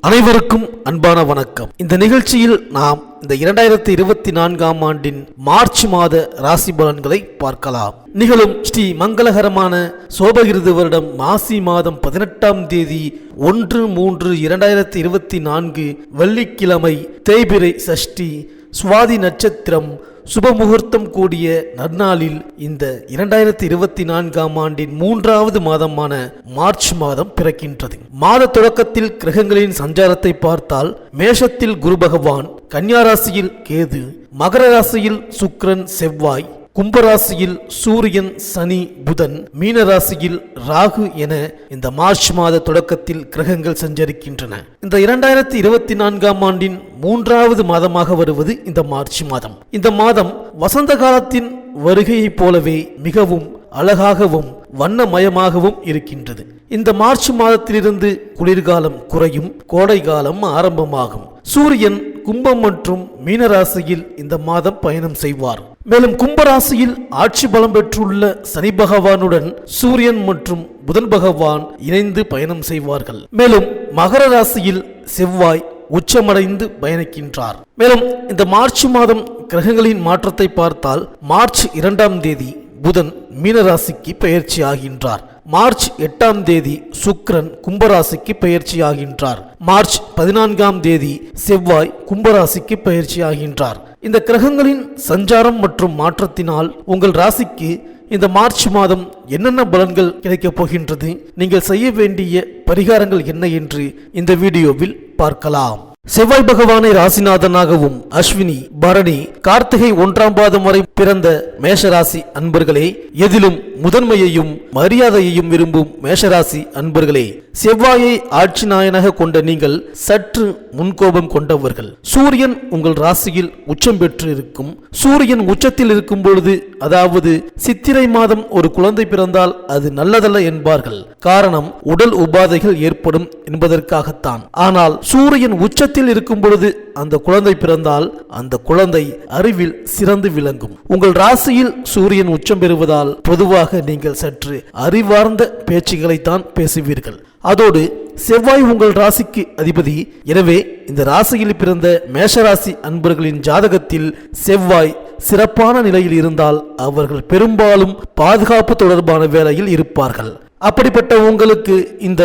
அனைவருக்கும் அன்பான வணக்கம். இந்த நிகழ்ச்சியில் நாம் இந்த 2024ஆம் ஆண்டின் மார்ச் மாத ராசி பலன்களை பார்க்கலாம். நிகழும் ஸ்ரீ மங்களகரமான சோபகிருது வருடம் மாசி மாதம் 18ஆம் தேதி 1/3/2024 வெள்ளிக்கிழமை தேய்பிறை சஷ்டி சுவாதி நட்சத்திரம் சுபமுகூர்த்தம் கூடிய நன்னாளில் இந்த 2024ஆம் ஆண்டின் 3வது மாதமான மார்ச் மாதம் பிறக்கின்றது. மாத தொடக்கத்தில் கிரகங்களின் சஞ்சாரத்தை பார்த்தால் மேஷத்தில் குரு பகவான், கன்னியா ராசியில் கேது, மகர ராசியில் சுக்கிரன் செவ்வாய், கும்பராசியில் சூரியன் சனி புதன், மீன ராசியில் ராகு என இந்த மார்ச் மாத தொடக்கத்தில் கிரகங்கள் சஞ்சரிக்கின்றன. இந்த 2024ஆம் ஆண்டின் 3வது மாதமாக வருவது இந்த மார்ச் மாதம். இந்த மாதம் வசந்த காலத்தின் வருகையைப் போலவே மிகவும் அழகாகவும் வண்ணமயமாகவும் இருக்கின்றது. இந்த மார்ச் மாதத்திலிருந்து குளிர்காலம் குறையும், கோடை காலம் ஆரம்பமாகும். சூரியன் கும்பம் மற்றும் மீனராசியில் இந்த மாதம் பயணம் செய்வார். மேலும் கும்பராசியில் ஆட்சி பலம் பெற்றுள்ள சனி பகவானுடன் சூரியன் மற்றும் புதன் பகவான் இணைந்து பயணம் செய்வார்கள். மேலும் மகர ராசியில் செவ்வாய் உச்சமடைந்து பயணிக்கின்றார். மேலும் இந்த மார்ச் மாதம் கிரகங்களின் மாற்றத்தை பார்த்தால் மார்ச் 2ஆம் தேதி புதன் மீனராசிக்கு பெயர்ச்சி ஆகின்றார். மார்ச் 8ஆம் தேதி சுக்கிரன் கும்பராசிக்கு பெயர்ச்சி ஆகின்றார். மார்ச் 14ஆம் தேதி செவ்வாய் கும்பராசிக்கு பெயர்ச்சி ஆகின்றார். இந்த கிரகங்களின் சஞ்சாரம் மற்றும் மாற்றத்தினால் உங்கள் ராசிக்கு இந்த மார்ச் மாதம் என்னென்ன பலன்கள் கிடைக்கப் போகின்றது, நீங்கள் செய்ய வேண்டிய பரிகாரங்கள் என்ன என்று இந்த வீடியோவில் பார்க்கலாம். செவ்வாய் பகவானை ராசிநாதனாகவும் அஸ்வினி பரணி கார்த்திகை 1ஆம் பாதம் வரை பிறந்த மேஷராசி அன்பர்களே, எதிலும் முதன்மையையும் மரியாதையையும் விரும்பும் மேஷராசி அன்பர்களே, செவ்வாயை ஆட்சி நாயனாக கொண்ட நீங்கள் சற்று முன்கோபம் கொண்டவர்கள். சூரியன் உங்கள் ராசியில் உச்சம் பெற்று இருக்கும். சூரியன் உச்சத்தில் இருக்கும் பொழுது, அதாவது சித்திரை மாதம் ஒரு குழந்தை பிறந்தால் அது நல்லதல்ல என்பார்கள். காரணம் உடல் உபாதைகள் ஏற்படும் என்பதற்காகத்தான். ஆனால் சூரியன் உச்சத்தில் இருக்கும் பொழுது அந்த குழந்தை பிறந்தால் அந்த குழந்தை அறிவில் சிறந்து விளங்கும். உங்கள் ராசியில் சூரியன் உச்சம் பெறுவதால் பொதுவாக நீங்கள் சற்று அறிவார்ந்த பேச்சுகளைத்தான் பேசுவீர்கள். அதோடு செவ்வாய் உங்கள் ராசிக்கு அதிபதி. எனவே இந்த ராசியில் பிறந்த மேஷராசி அன்பர்களின் ஜாதகத்தில் செவ்வாய் சிறப்பான நிலையில் இருந்தால் அவர்கள் பெரும்பாலும் பாதுகாப்பு தொடர்பான வேலையில் இருப்பார்கள். அப்படிப்பட்ட உங்களுக்கு இந்த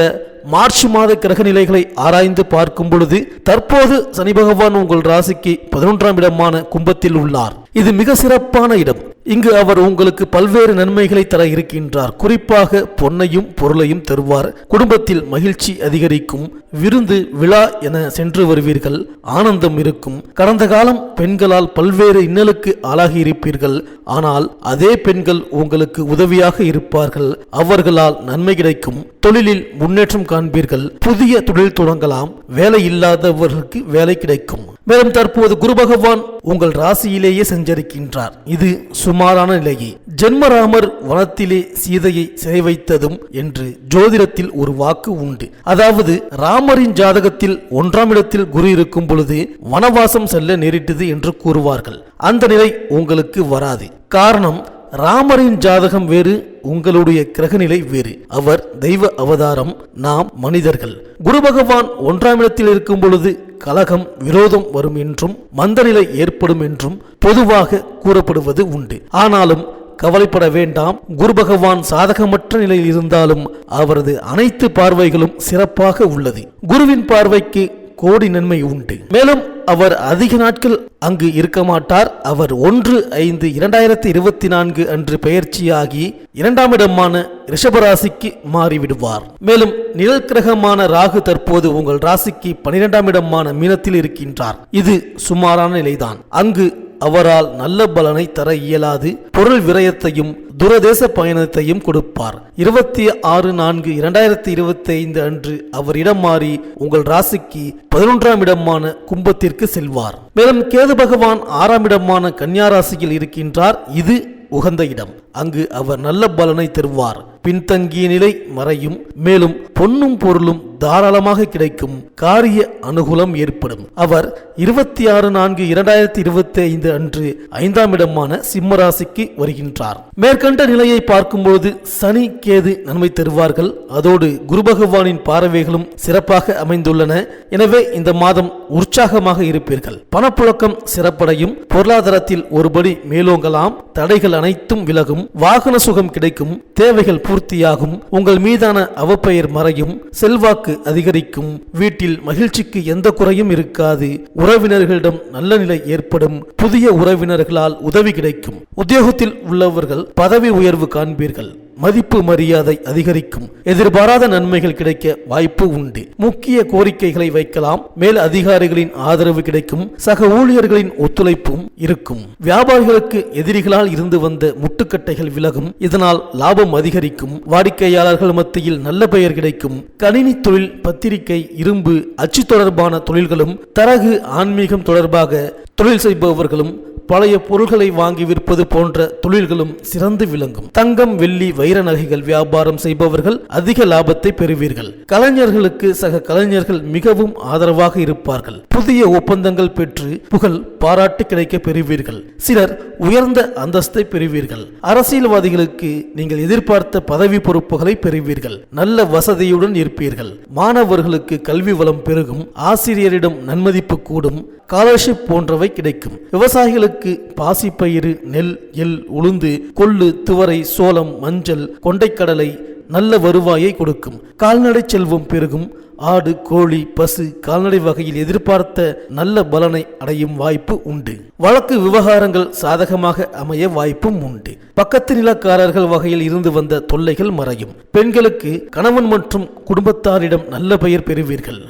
மார்ச் மாத கிரக நிலைகளை ஆராய்ந்து பார்க்கும் பொழுது தற்போது சனி பகவான் உங்கள் ராசிக்கு 11ஆம் இடமான கும்பத்தில் உள்ளார். இது மிக சிறப்பான இடம். இங்கு அவர் உங்களுக்கு பல்வேறு நன்மைகளை தர இருக்கின்றார். குறிப்பாக பொன்னையும் பொருளையும் தருவார். குடும்பத்தில் மகிழ்ச்சி அதிகரிக்கும். விருந்து விழா என சென்று வருவீர்கள். ஆனந்தம் இருக்கும். கடந்த காலம் பெண்களால் பல்வேறு இன்னலுக்கு ஆளாகி இருப்பீர்கள். ஆனால் அதே பெண்கள் உங்களுக்கு உதவியாக இருப்பார்கள். அவர்களால் நன்மை கிடைக்கும். தொழிலில் முன்னேற்றம் காண்பீர்கள். புதிய தொழில் தொடங்கலாம். வேலை இல்லாதவர்களுக்கு வேலை கிடைக்கும். மேலும் தற்போது குரு பகவான் உங்கள் ராசியிலேயே சஞ்சரிக்கின்றார். இது சுமாரான நிலையே. ஜென்மராமர் வனத்திலே சீதையை சிறை வைத்ததும் என்று ஜோதிடத்தில் ஒரு வாக்கு உண்டு. அதாவது ராமரின் ஜாதகத்தில் 1ஆம் இடத்தில் குரு இருக்கும் பொழுது வனவாசம் செல்ல நேரிட்டது என்று கூறுவார்கள். அந்த நிலை உங்களுக்கு வராது. காரணம், ராமரின் ஜாதகம் வேறு, உங்களுடைய கிரகநிலை வேறு. அவர் தெய்வ அவதாரம், நாம் மனிதர்கள். குரு பகவான் 1ஆம் இடத்தில் இருக்கும் பொழுது கலகம் விரோதம் வரும் என்றும் மந்தநிலை ஏற்படும் என்றும் பொதுவாக கூறப்படுவது உண்டு. ஆனாலும் கவலைப்பட வேண்டாம். குரு பகவான் சாதகமற்ற நிலையில் இருந்தாலும் அவரது அனைத்து பார்வைகளும் சிறப்பாக உள்ளது. குருவின் பார்வைக்கு கோடி நன்மை உண்டு. மேலும் அவர் அதிக நாட்கள் அங்கு இருக்க மாட்டார். அவர் 1/5/2024 அன்று பெயர்ச்சியாகி 2ஆம் இடமான ரிஷபராசிக்கு மாறிவிடுவார். மேலும் நிழல் கிரகமான ராகு தற்போது உங்கள் ராசிக்கு 12ஆம் இடமான மீனத்தில் இருக்கின்றார். இது சுமாரான நிலைதான். அங்கு அவரால் நல்ல பலனை தர இயலாது. பொருள் விரயத்தையும் துரதேச பயணத்தையும் கொடுப்பார். 26/4/2025 அன்று அவர் இடம் மாறி உங்கள் ராசிக்கு 11ஆம் இடமான கும்பத்திற்கு செல்வார். மேலும் கேது பகவான் 6ஆம் இடமான கன்னியா ராசியில் இருக்கின்றார். இது உகந்த இடம். அங்கு அவர் நல்ல பலனை தருவார். பின்தங்கிய நிலை மறையும். மேலும் பொன்னும் பொருளும் தாராளமாக கிடைக்கும். காரிய அனுகூலம் ஏற்படும். அவர் 26/4/2025 அன்று 5ஆம் இடமான சிம்மராசிக்கு வருகின்றார். மேற்கண்ட நிலையை பார்க்கும்போது சனி கேது நன்மை தருவார்கள். அதோடு குரு பகவானின் பார்வைகளும் சிறப்பாக அமைந்துள்ளன. எனவே இந்த மாதம் உற்சாகமாக இருப்பீர்கள். பணப்புழக்கம் சிறப்படையும். பொருளாதாரத்தில் ஒருபடி மேலோங்கலாம். தடைகள் அனைத்தும் விலகும். வாகன சுகம் கிடைக்கும். தேவைகள் பூர்த்தியாகும். உங்கள் மீதான அவப்பெயர் மறையும். செல்வாக்கு அதிகரிக்கும். வீட்டில் மகிழ்ச்சிக்கு எந்த குறையும் இருக்காது. உறவினர்களிடம் நல்ல நிலை ஏற்படும். புதிய உறவினர்களால் உதவி கிடைக்கும். உத்தியோகத்தில் உள்ளவர்கள் பதவி உயர்வு காண்பீர்கள். மதிப்பு மரியாதை அதிகரிக்கும். எதிர்பாராத நன்மைகள் கிடைக்க வாய்ப்பு உண்டு. முக்கிய கோரிக்கைகளை வைக்கலாம். மேல் அதிகாரிகளின் ஆதரவு கிடைக்கும். சக ஊழியர்களின் ஒத்துழைப்பும் இருக்கும். வியாபாரிகளுக்கு எதிரிகளால் இருந்து வந்த முட்டுக்கட்டைகள் விலகும். இதனால் லாபம் அதிகரிக்கும். வாடிக்கையாளர்கள் மத்தியில் நல்ல பெயர் கிடைக்கும். கணினி தொழில், பத்திரிகை, இரும்பு, அச்சு தொடர்பான தொழில்களும், தரகு, ஆன்மீகம் தொடர்பாக தொழில் செய்பவர்களும், பழைய பொருள்களை வாங்கி விற்பது போன்ற தொழில்களும் சிறந்து விளங்கும். தங்கம், வெள்ளி, வைர நகைகள் வியாபாரம் செய்பவர்கள் அதிக லாபத்தை பெறுவீர்கள். கலைஞர்களுக்கு சக கலைஞர்கள் மிகவும் ஆதரவாக இருப்பார்கள். புதிய ஒப்பந்தங்கள் பெற்று புகழ், பாராட்டு கிடைக்க பெறுவீர்கள். சிலர் உயர்ந்த அந்தஸ்தை பெறுவீர்கள். அரசியல்வாதிகளுக்கு நீங்கள் எதிர்பார்த்த பதவி பொறுப்புகளை பெறுவீர்கள். நல்ல வசதியுடன் இருப்பீர்கள். மாணவர்களுக்கு கல்வி வளம் பெருகும். ஆசிரியரிடம் நன்மதிப்பு கூடும். ஸ்காலர்ஷிப் போன்றவை கிடைக்கும். விவசாயிகளுக்கு பாசிப்பயிறு, நெல், எள், உளுந்து, கொள்ளு, துவரை, சோளம், மஞ்சள், கொண்டைக்கடலை நல்ல வருவாயை கொடுக்கும். கால்நடை செல்வம் பெருகும். ஆடு, கோழி, பசு, கால்நடை வகையில் எதிர்பார்த்த நல்ல பலனை அடையும் வாய்ப்பு உண்டு. வழக்கு விவகாரங்கள் சாதகமாக அமைய வாய்ப்பும் உண்டு. பக்கத்து நிலக்காரர்கள் வகையில் இருந்து வந்த தொல்லைகள் மறையும். பெண்களுக்கு கணவன் மற்றும் குடும்பத்தாரிடம் நல்ல பெயர் பெறுவீர்கள்.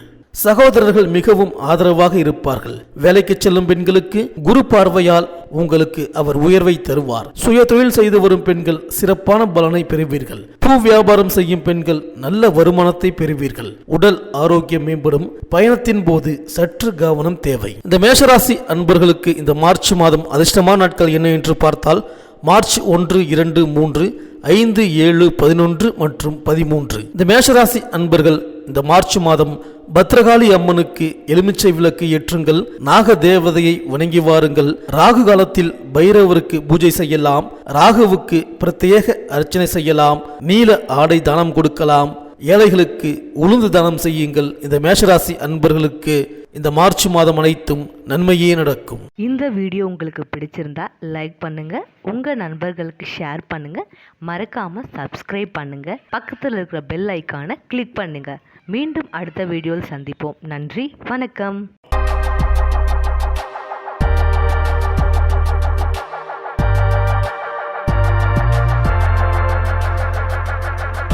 சகோதரர்கள் மிகவும் ஆதரவாக இருப்பார்கள். வேலைக்கு செல்லும் பெண்களுக்கு குரு பார்வையால் உங்களுக்கு அவர் உயர்வை தருவார். சுய தொழில் செய்து வரும் பெண்கள் சிறப்பான பலனை பெறுவீர்கள். பூ வியாபாரம் செய்யும் பெண்கள் நல்ல வருமானத்தை பெறுவீர்கள். உடல் ஆரோக்கியம் மேம்படும். பயணத்தின் போது சற்று கவனம் தேவை. இந்த மேஷராசி அன்பர்களுக்கு இந்த மார்ச் மாதம் அதிர்ஷ்டமான நாட்கள் என்ன என்று பார்த்தால் மார்ச் 1, 2, 3, 5, 7, 11 மற்றும் 13. இந்த மேஷராசி அன்பர்கள் இந்த மார்ச் மாதம் பத்ரகாளி அம்மனுக்கு எலுமிச்சை விளக்கு ஏற்றுங்கள். நாக தேவதையை வணங்கி வாருங்கள். ராகு காலத்தில் பைரவருக்கு பூஜை செய்யலாம். ராகுவுக்கு பிரத்யேக அர்ச்சனை செய்யலாம். நீல ஆடை தானம் கொடுக்கலாம். ஏழைகளுக்கு உளுந்து தானம் செய்யுங்கள். இந்த மேஷராசி அன்பர்களுக்கு இந்த மார்ச் மாதம் அனைத்தும் நன்மையே நடக்கும். இந்த வீடியோ உங்களுக்கு பிடிச்சிருந்தா லைக் பண்ணுங்க, உங்க நண்பர்களுக்கு ஷேர் பண்ணுங்க, மறக்காம சப்ஸ்கிரைப் பண்ணுங்க, பக்கத்தில் இருக்கிற பெல் ஐக்கானை கிளிக் பண்ணுங்க. மீண்டும் அடுத்த வீடியோவில் சந்திப்போம். நன்றி, வணக்கம்.